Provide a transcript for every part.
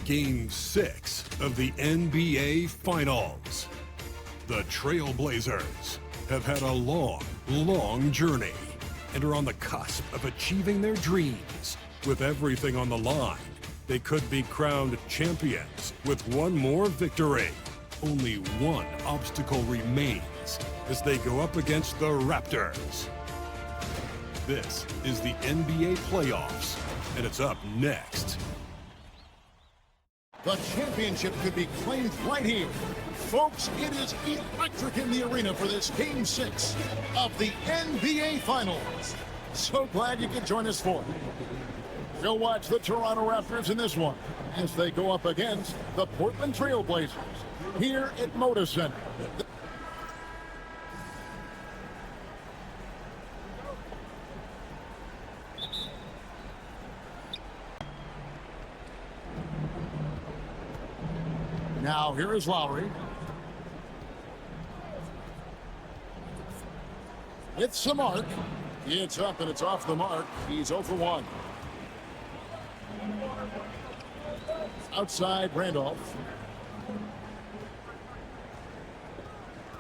Game 6 of the NBA Finals. The Trailblazers have had a long journey and are on the cusp of achieving their dreams. With everything on the line, they could be crowned champions with one more victory. Only one obstacle remains as they go up against the Raptors. This is the NBA playoffs, and it's up next. The championship could be claimed right here. Folks, it is electric in the arena for this Game 6 of the NBA Finals. So glad you could join us for it. You'll watch the Toronto Raptors in this one as they go up against the Portland Trailblazers here at Moda Center. Now, here is Lowry. It's a mark. It's up and it's off the mark. He's 0 for 1. Outside, Randolph.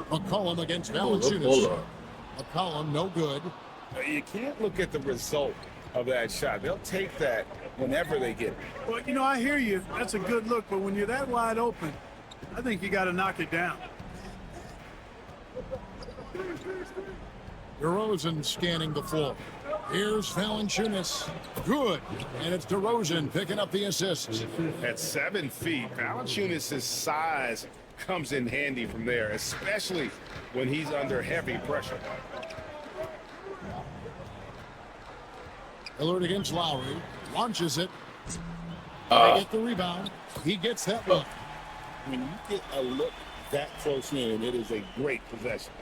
McCollum against Valanciunas. McCollum, no good. You can't look at the result of that shot. They'll take that whenever they get it. Well, you know, I hear you. That's a good look, but when you're that wide open, I think you got to knock it down. DeRozan scanning the floor. Here's Valanciunas. Good. And it's DeRozan picking up the assist. At 7 feet, Valanciunas' size comes in handy from there, especially when he's under heavy pressure. Alert against Lowry. Launches it. They get the rebound. He gets that one. When you get a look that close in, it is a great possession.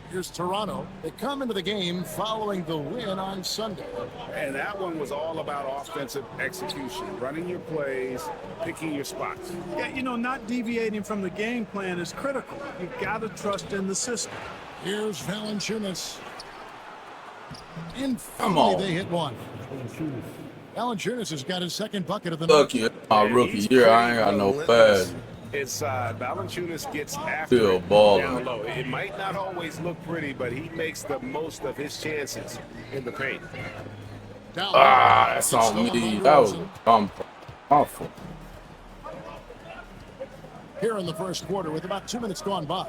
Here's Toronto. They come into the game following the win on Sunday. And that one was all about offensive execution, running your plays, picking your spots. Yeah, you know, not deviating from the game plan is critical. You've got to trust in the system. Here's Valanciunas. And Come finally on. they hit one. Valanciunas has got his second bucket of the Fuck night. you. My rookie year, I ain't got no pass. It's Valanciunas gets after Still it balling. down low. It might not always look pretty, but he makes the most of his chances in the paint. Down Ah, low. that's It's on still me. on That was DeRozan. awful. Here in the first quarter with about 2 minutes gone by.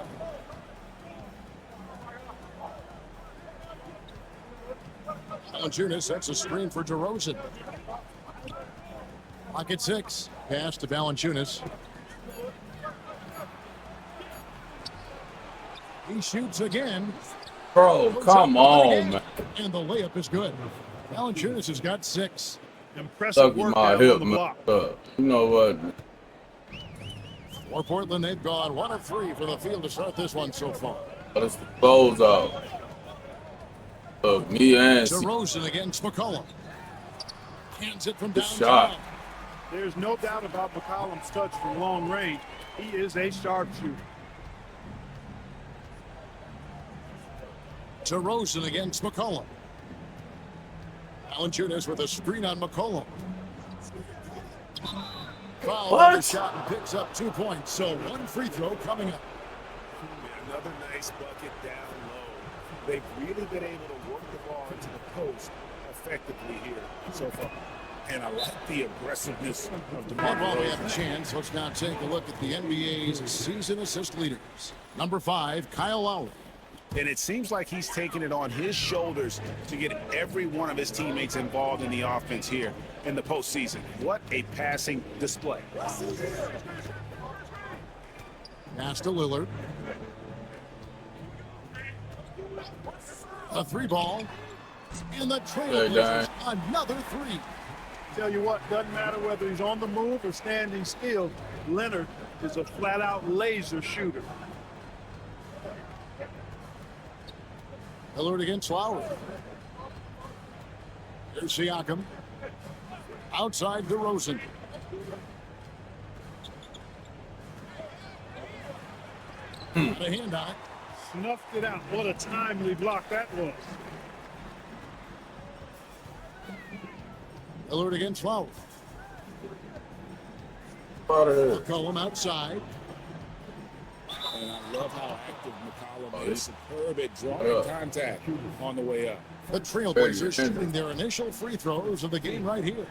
Valanciunas sets a screen for DeRozan. Pocket 6. Pass to Valanciunas. He shoots again. Bro, come on, man. And the layup is good. Valanciunas has got 6. Impressive Suck work my out hip, on the man. block. You know what? For Portland, they've gone 1 of 3 from the field to start this one so far. Let's close out. Look, me and C. DeRozan against McCollum. Hands it from Good downtown. shot. There's no doubt about McCollum's touch from long range. He is a sharpshooter. DeRozan against McCollum. Valanciunas with a screen on McCollum. Foul on the shot and picks up 2 points. So 1 free throw coming up. Another nice bucket down low. They've really been able to work the ball into the post effectively here so far. And I like the aggressiveness of And while we DeMar have a chance, let's now take a look at the NBA's season assist leaders. Number 5, Kyle Lowry. And it seems like he's taking it on his shoulders to get every one of his teammates involved in the offense here in the postseason. What a passing display. Pass to Lillard. A 3 ball. And the Trailblazers, another 3. Tell you what, doesn't matter whether he's on the move or standing still, Leonard is a flat-out laser shooter. Lillard against Lowry. Here's Siakam. Outside DeRozan. The handout. Snuffed it out. What a timely block that was. Lillard against Lowry. Out of here. McCollum outside. And I love how active McCollum is. Superb at drawing contact on the way up. The Trailblazers shooting their initial free throws of the game right here.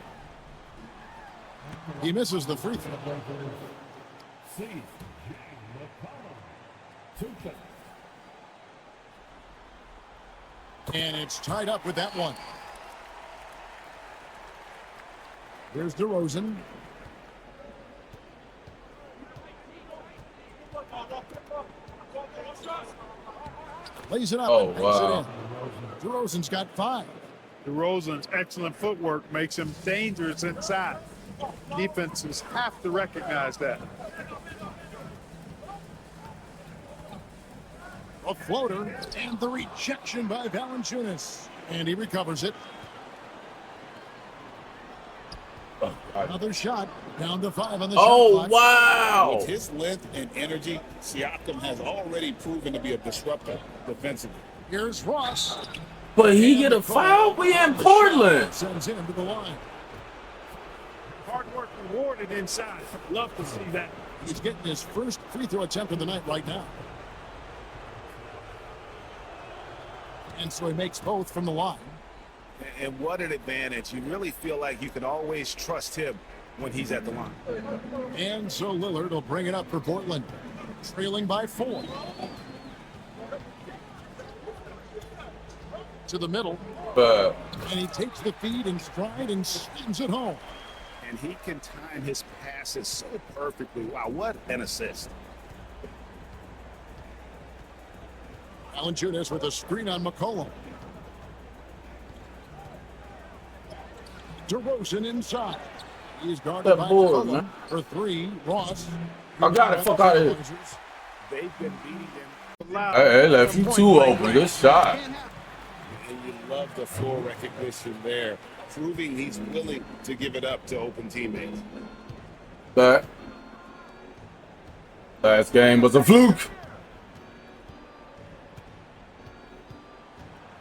He misses the free throw. And it's tied up with that one. Here's DeRozan. Lays it up and banks it in. DeRozan's got 5. DeRozan's excellent footwork makes him dangerous inside. Defenses have to recognize that. A floater and the rejection by Valanciunas. And he recovers it. Another shot, down to 5 on the shot clock. Wow. With his length and energy, Siakam has already proven to be a disruptor defensively. Here's Ross. But he get a foul? We in Portland. Sends him to the line. Hard work rewarded inside. Love to see that. He's getting his first free throw attempt of the night right now. And so he makes both from the line. And what an advantage. You really feel like you can always trust him when he's at the line. And so Lillard will bring it up for Portland, trailing by 4. To the middle. But And he takes the feed in stride and slams it home. And he can time his passes so perfectly. Wow, what an assist. Valanciunas with a screen on McCollum. DeRozan inside. He's guarded That by board, McCollum. man. For 3, Ross. I got it. Fuck out of here. They've been beating them. Hey, left you too open. Good shot. And you love the floor recognition there, proving he's willing to give it up to open teammates. But last game was a fluke.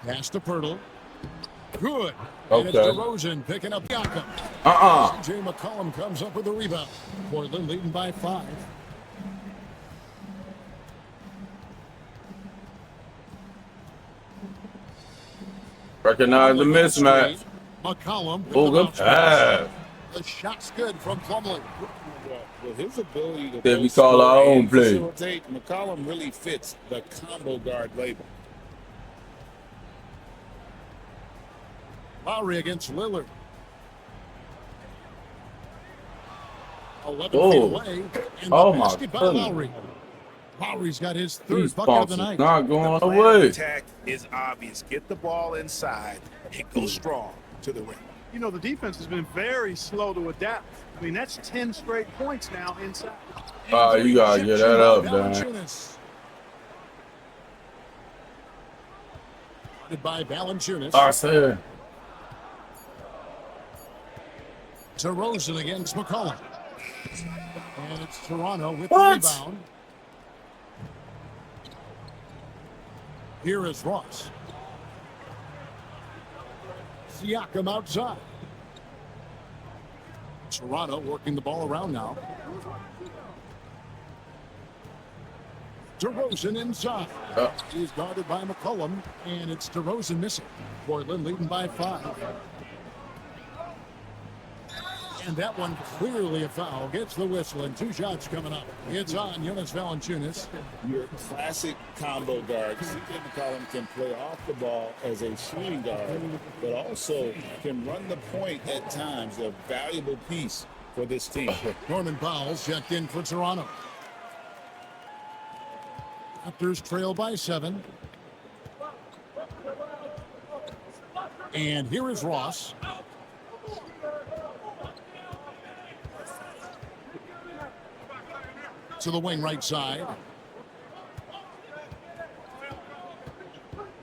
Pass to Pirtle. Good. And it's Okay. DeRozan picking up Siakam. CJ McCollum comes up with a rebound. Portland leading by 5. Recognize the mismatch. McCollum. with Oh, the good bounce pass. pass. The shot's good from Plumlee. With his ability to Then we both call our score own and play. facilitate, McCollum really fits the combo guard label. Lowry against Lillard. 11 feet Oh. away. And Oh, the my basket by goodness. Lowry. Lowry's got his 3rd These bucket of bumps the is night. not The going plan of away. attack is obvious. Get the ball inside and go strong to the rim. You know, the defense has been very slow to adapt. I mean, that's 10 straight points now inside. You gotta get that up, man. Valanciunas. Guarded by Valanciunas. I said. DeRozan against McCollum. And it's Toronto with What? the rebound. Here is Ross. Siakam outside. Toronto working the ball around now. DeRozan inside. He's guarded by McCollum, and it's DeRozan missing. Portland leading by 5. And that one clearly a foul. Gets the whistle, and 2 shots coming up. It's on Jonas Valanciunas. Your classic combo guard. CJ McCollum can play off the ball as a shooting guard, but also can run the point at times. A valuable piece for this team. Norman Powell's checked in for Toronto. Raptors trail by 7. And here is Ross. To the wing right side.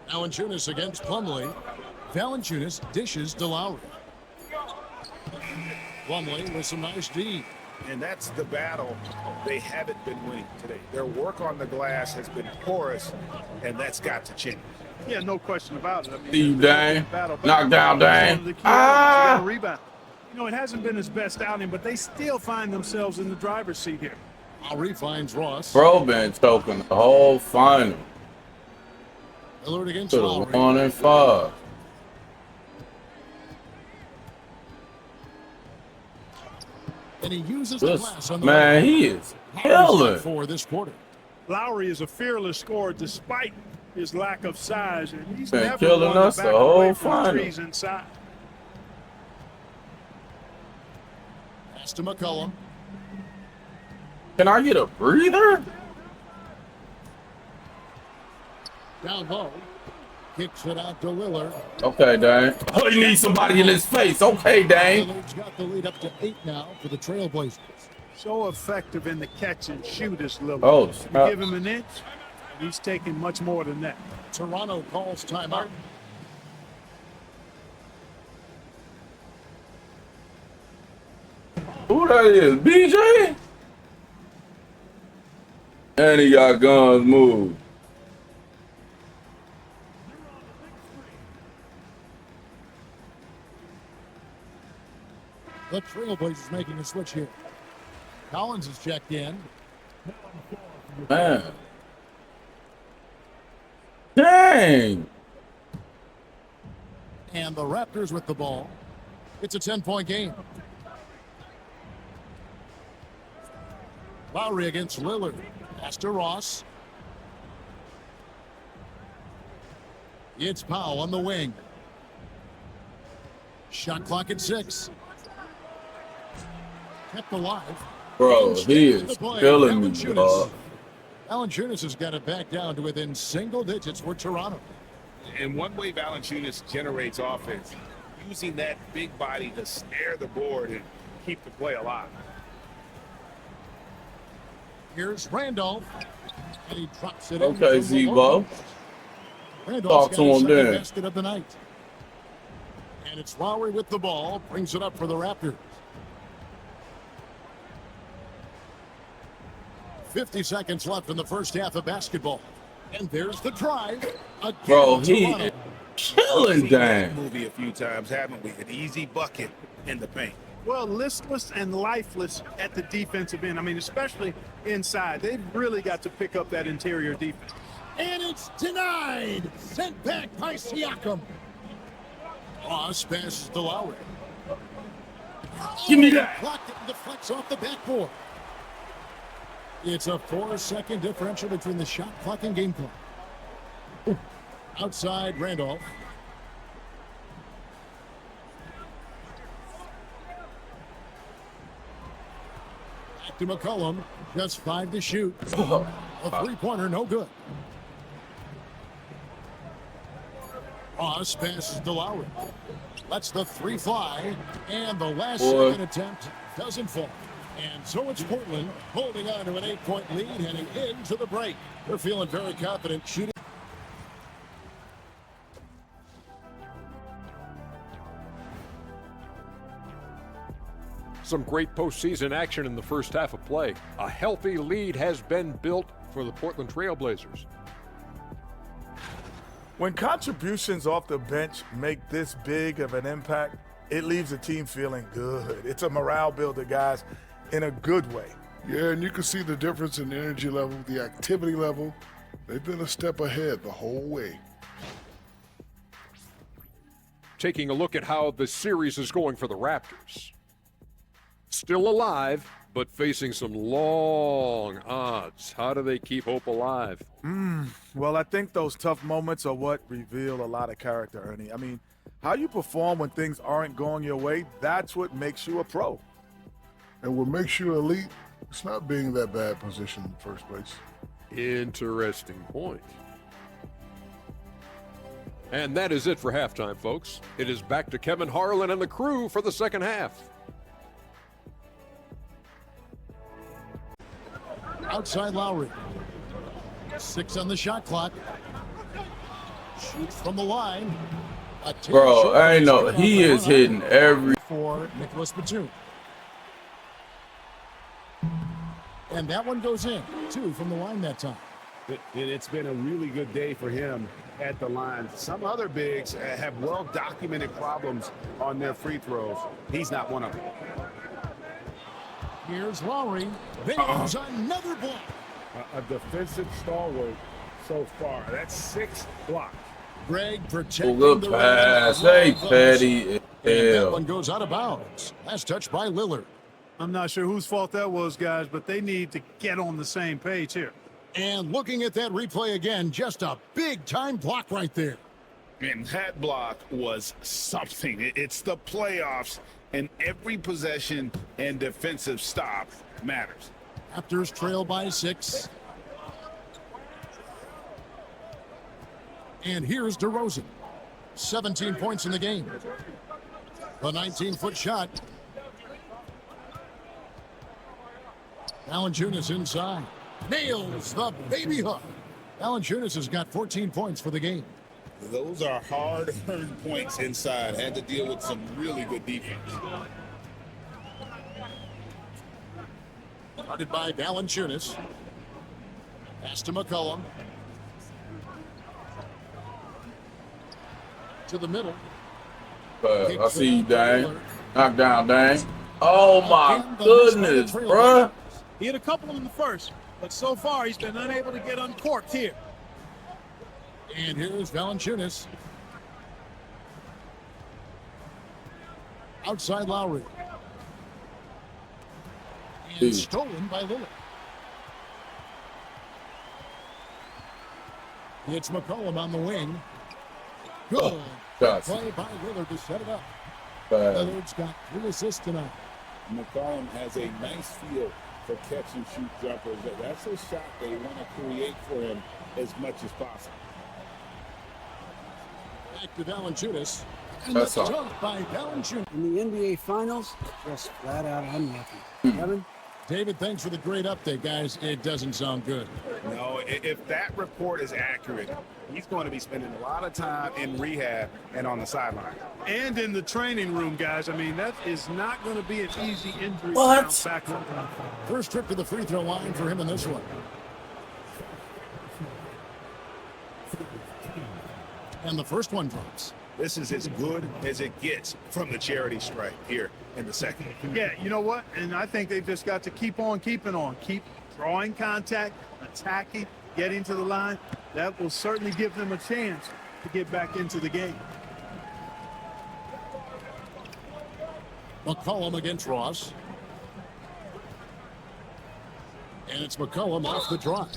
Valanciunas against Plumlee. Valanciunas dishes to Lowry. Plumlee with some nice D. And that's the battle they haven't been winning today. Their work on the glass has been porous, and that's got to change. Yeah, no question about it. I mean, See you, Dame. battle back. Knock down, Dame. One of the key Ah! elements, you gotta rebound. You know, it hasn't been his best outing, but they still find themselves in the driver's seat here. Lowry finds Ross. Bro been choking the whole final. Lillard against To the Lowry. 1 and 5. And he uses the glass on the Man, he is killing. for this quarter. Lowry is a fearless scorer despite his lack of size, and he's Been never killing one us to the back whole away from the final. trees inside. Pass to McCollum. Can I get a breather? Down low. Kicks it out to Lillard. Okay, Dane. Oh, you need somebody in his face. Okay, Dane. Lillard's got the lead up to 8 now for the Trailblazers. So effective in the catch and shoot is Lillard. Oh, You snap. give him an inch, and he's taking much more than that. Toronto calls timeout. Who that is? BJ? And he got guns moved. The Trailblazers making a switch here. Collins is checked in. Man. Dang. And the Raptors with the ball. It's a 10-point game. Lowry against Lillard. Pass to Ross. It's Powell on the wing. Shot clock at 6. Kept alive. Bro, he is killing me, dog. Valanciunas has got it back down to within single digits for Toronto. And one way Valanciunas generates offense, using that big body to snare the board and keep the play alive. Here's Randolph. And he drops it. Okay, Z-Bo. Talk to him then. Basket of the night. And it's Lowry with the ball. Brings it up for the Raptors. 50 seconds left in the first half of basketball. And there's the drive. Bro, he is killing Dan. Movie a few times, haven't we? An easy bucket in the paint. Well, listless and lifeless at the defensive end. I mean, especially inside. They've really got to pick up that interior defense. And it's denied. Sent back by Siakam. Ross passes to Lowry. Give me that. Blocked it and deflects off the backboard. It's a 4-second differential between the shot clock and game clock. Outside Randolph. Back to McCollum. Just 5 to shoot. A three-pointer, no good. Ross passes to Lowry. Lets the 3 fly. And the last second attempt doesn't fall. And so it's Portland holding on to an 8-point lead heading into the break. They're feeling very confident shooting. Some great postseason action in the first half of play. A healthy lead has been built for the Portland Trailblazers. When contributions off the bench make this big of an impact, it leaves the team feeling good. It's a morale builder, guys, in a good way. Yeah, and you can see the difference in the energy level, the activity level. They've been a step ahead the whole way. Taking a look at how the series is going for the Raptors. Still alive, but facing some long odds. How do they keep hope alive? Well, I think those tough moments are what reveal a lot of character, Ernie. I mean, how you perform when things aren't going your way, that's what makes you a pro. And what makes you elite, it's not being in that bad position in the first place. Interesting point. And that is it for halftime, folks. It is back to Kevin Harlan and the crew for the second half. Outside Lowry. 6 on the shot clock. Shoots from the line. Bro, I ain't know. He is hitting every. For Nicholas Batum. And that one goes in. 2 from the line that time. It's been a really good day for him at the line. Some other bigs have well-documented problems on their free throws. He's not one of them. Here's Lowry. There's another block. A defensive stalwart so far. That's 6 blocks. Greg protecting Good the pass. rim. Hey, Petty. And that Hell. one goes out of bounds. That's touched by Lillard. I'm not sure whose fault that was, guys, but they need to get on the same page here. And looking at that replay again, just a big-time block right there. And that block was something. It's the playoffs, and every possession and defensive stop matters. Raptors trail by 6. And here's DeRozan. 17 points in the game. The 19-foot shot. Valanciunas inside. Nails the baby hook. Valanciunas has got 14 points for the game. Those are hard-earned points inside. Had to deal with some really good defense. Guarded by Valanciunas. Pass to McCollum. To the middle. I see you, Dang. Knock down, Dang. Oh, my goodness, bruh. He had a couple in the first, but so far he's been unable to get uncorked here. And here's Valanciunas. Outside Lowry. And stolen by Lillard. It's McCollum on the wing. Good play by Lillard to set it up. Lillard's got 3 assists tonight. McCollum has a nice feel for catch-and-shoot jumpers. That's a shot they want to create for him as much as possible. Back to Valanciunas. And That's the all. dunk by Valanciunas. In the NBA Finals, just flat out unlucky. Kevin? David, thanks for the great update, guys. It doesn't sound good. No, if that report is accurate, he's going to be spending a lot of time in rehab and on the sideline. And in the training room, guys. I mean, that is not going to be an easy injury. What? to bounce back from. First trip to the free throw line for him in this one. And the first one drops. This is as good as it gets from the charity stripe here in the second. Yeah, you know what? And I think they've just got to keep on keeping on. Keep drawing contact, attacking, getting to the line. That will certainly give them a chance to get back into the game. McCollum against Ross. And it's McCollum off the drive.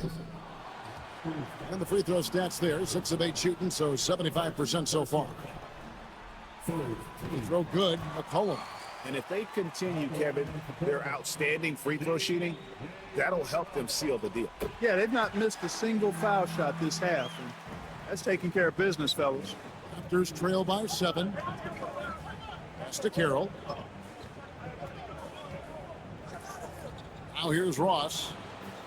And the free throw stats there, 6 of 8 shooting, so 75% so far. Throw good, McCollum. And if they continue, Kevin, their outstanding free throw shooting, that'll help them seal the deal. Yeah, they've not missed a single foul shot this half. And that's taking care of business, fellas. Raptors trail by 7. Pass to Carroll. Now here's Ross.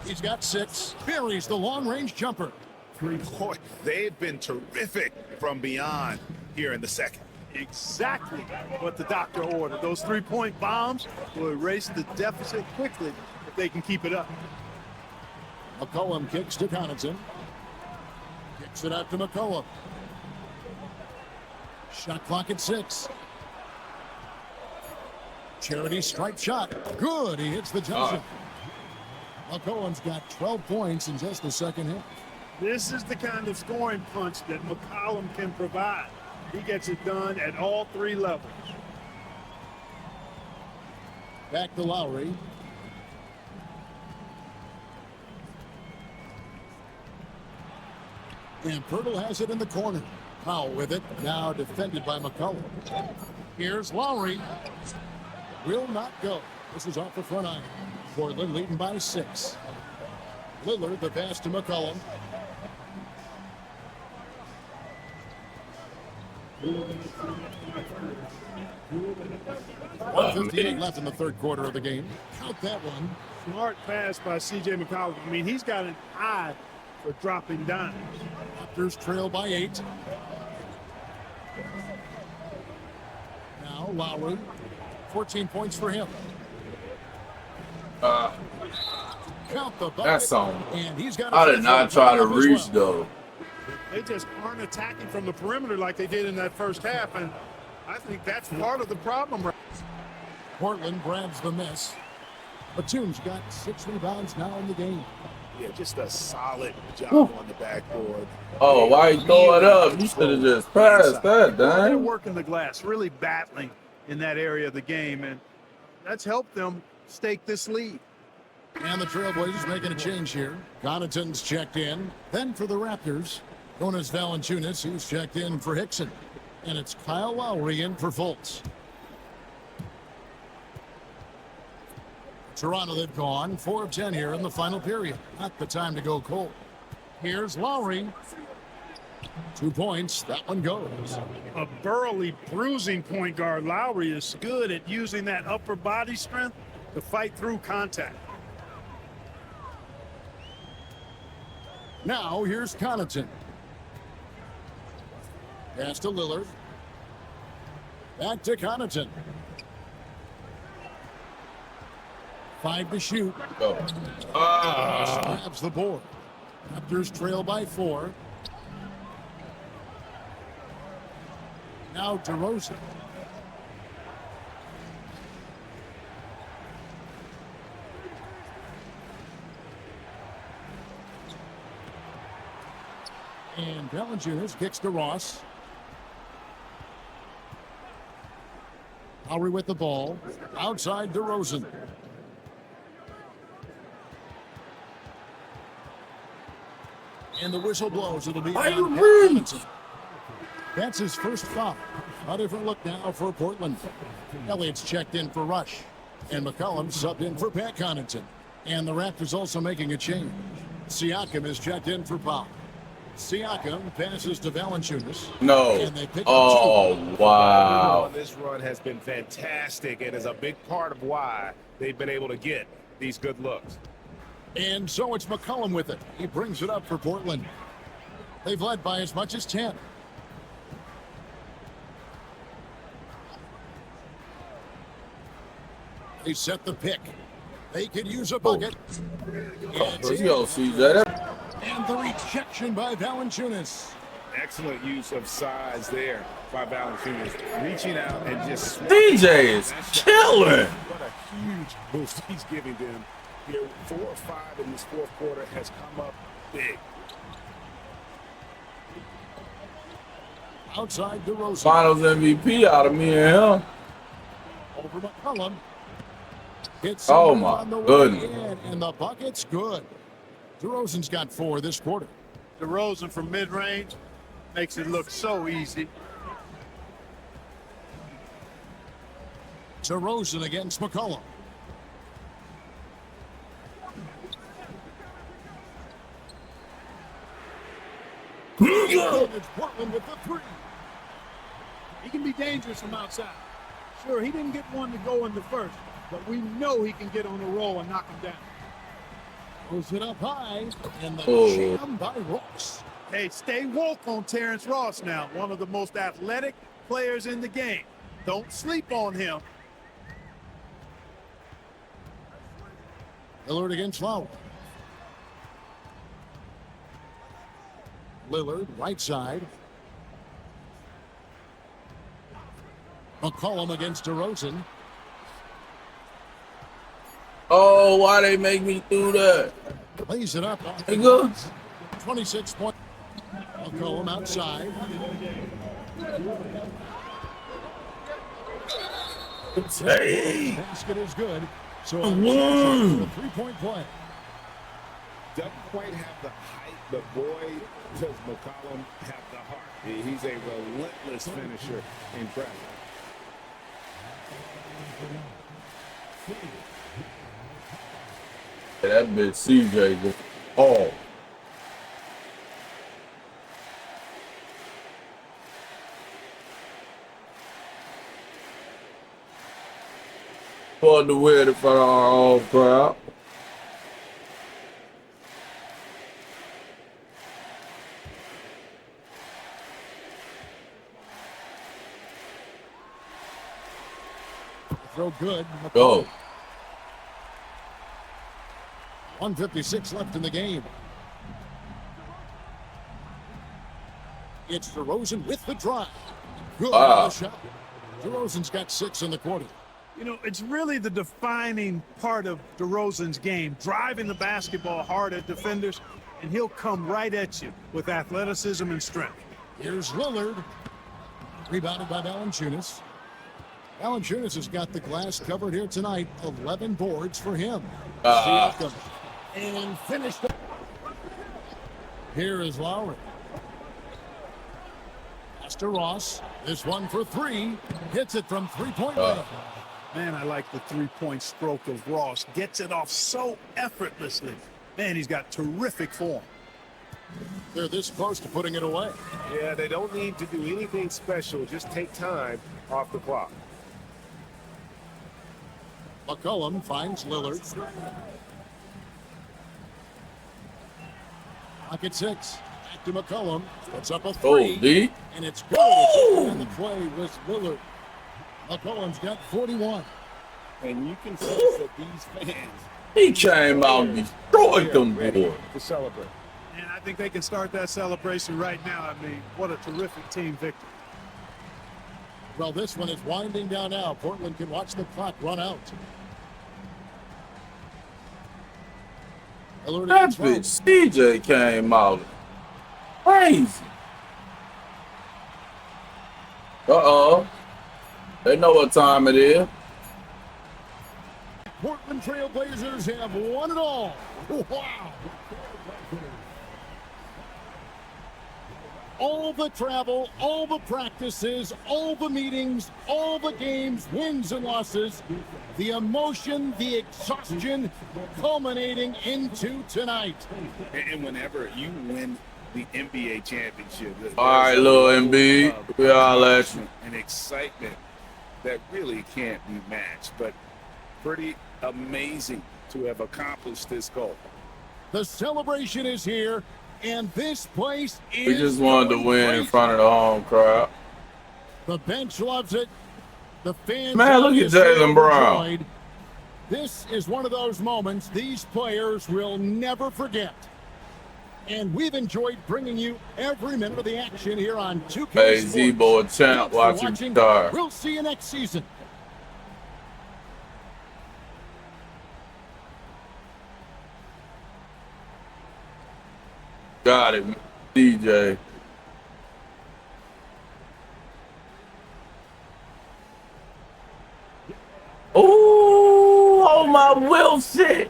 He's got 6. Buries the long-range jumper. Boy, they've been terrific from beyond here in the second. Exactly what the doctor ordered. Those 3-point bombs will erase the deficit quickly if they can keep it up. McCollum kicks to Connaughton. Kicks it out to McCollum. Shot clock at 6. Charity stripe shot. Good. He hits the jump shot. McCollum's got 12 points in just the second half. This is the kind of scoring punch that McCollum can provide. He gets it done at all 3 levels. Back to Lowry. And Pirtle has it in the corner. Powell with it. Now defended by McCollum. Here's Lowry. Will not go. This is off the front iron. Portland leading by 6. Lillard, the pass to McCollum. $1:58 left in the third quarter of the game. Count that one. Smart pass by C.J. McCollum. I mean, he's got an eye for dropping dimes. Raptors trail by 8. Now Lowry, 14 points for him. Count the bucket. That's on. And he's got I did not try to reach though. They just aren't attacking from the perimeter like they did in that first half, and I think that's part of the problem. Portland grabs the miss. Batum's got 6 rebounds now in the game. Yeah, just a solid job on the backboard. Oh, why you throw it up? You should have just passed that, They're dang. working the glass, really battling in that area of the game, and that's helped them stake this lead. And the Trailblazers making a change here. Connaughton's checked in. Then for the Raptors, Jonas Valanciunas, who's checked in for Hickson. And it's Kyle Lowry in for Fultz. Toronto, they've gone 4 of 10 here in the final period. Not the time to go cold. Here's Lowry. 2 points. That one goes. A burly, bruising point guard, Lowry is good at using that upper body strength to fight through contact. Now here's Connaughton. Pass to Lillard. Back to Connaughton. 5 to shoot. Go. Grabs the board. Raptors trail by 4. Now DeRozan. And Valanciunas kicks to Ross. Lowry with the ball. Outside DeRozan. And the whistle blows. It'll be that's his first foul. A different look now for Portland. Elliott's checked in for Rush. And McCollum subbed in for Pat Connaughton. And the Raptors also making a change. Siakam is checked in for Powell. Siakam passes to Valanciunas. No. And they pick Oh, up 2. wow. This run has been fantastic and is a big part of why they've been able to get these good looks. And so it's McCollum with it. He brings it up for Portland. They've led by as much as 10. They set the pick. They could use a bucket. Let's go, CJ. And the rejection by Valanciunas. Excellent use of size there by Valanciunas, reaching out and just DJ is killing. What a huge boost he's giving them. Here, 4 or 5 in this fourth quarter has come up big. Outside DeRozan. Finals MVP out of me and him. Over McCollum. Hits Oh on my the way goodness. in, and the bucket's good. DeRozan's got 4 this quarter. DeRozan from mid-range makes it look so easy. DeRozan against McCollum. It's Portland with the 3. He can be dangerous from outside. Sure, he didn't get one to go in the first, but we know he can get on the roll and knock him down. Throws it up high, and the jam by Ross. Hey, stay woke on Terrence Ross now, one of the most athletic players in the game. Don't sleep on him. Lillard against Lowry. Lillard, right side. McCollum against DeRozan. Oh, why they make me do that? Lays it up. Nigga. 26 points. McCollum outside. Hey. Basket is good. So a 3-point play. Doesn't quite have the height, but boy, does McCollum have the heart. He's a relentless finisher in traffic. Yeah, that bitch CJ just oh. For the weird in front of our own crowd. Throw good. Go. 1:56 left in the game. It's DeRozan with the drive. Good on the shot. DeRozan's got 6 in the quarter. You know, it's really the defining part of DeRozan's game, driving the basketball hard at defenders, and he'll come right at you with athleticism and strength. Here's Lillard. Rebounded by Valanciunas. Valanciunas has got the glass covered here tonight. 11 boards for him. Siakam. And finished. Here is Lowry. Pass to Ross. This one for 3. Hits it from three-point range. Man, I like the three-point stroke of Ross. Gets it off so effortlessly. Man, he's got terrific form. They're this close to putting it away. Yeah, they don't need to do anything special. Just take time off the clock. McCollum finds Lillard. Pocket 6. Back to McCollum. Puts up a 3. Oh, D. And it's good. And the play was Lillard. McCollum's got 41. And you can sense that these fans, He came out and destroyed them boys. to celebrate. And I think they can start that celebration right now. I mean, what a terrific team victory. Well, this one is winding down now. Portland can watch the clock run out. Lillard That against Rose. bitch CJ came out crazy. Uh-oh. They know what time it is. Portland Trail Blazers have won it all. Wow. All the travel, all the practices, all the meetings, all the games, wins and losses, the emotion, the exhaustion, culminating into tonight. And whenever you win the NBA championship, All right, little MB. We all at you. and excitement that really can't be matched, but pretty amazing to have accomplished this goal. The celebration is here, and this place is We just wanted to going win in crazy. front of the home crowd. The bench loves it. The fans Man, look at obviously Jaylen Brown. overjoyed. This is one of those moments these players will never forget. And we've enjoyed bringing you every minute of the action here on 2K Hey, Sports. Z-Boy champ, Thanks for watch him watching. star. We'll see you next season. Got it, DJ. Ooh, oh my Wilson.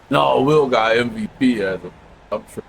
No, Will got MVP as a. I'm sure.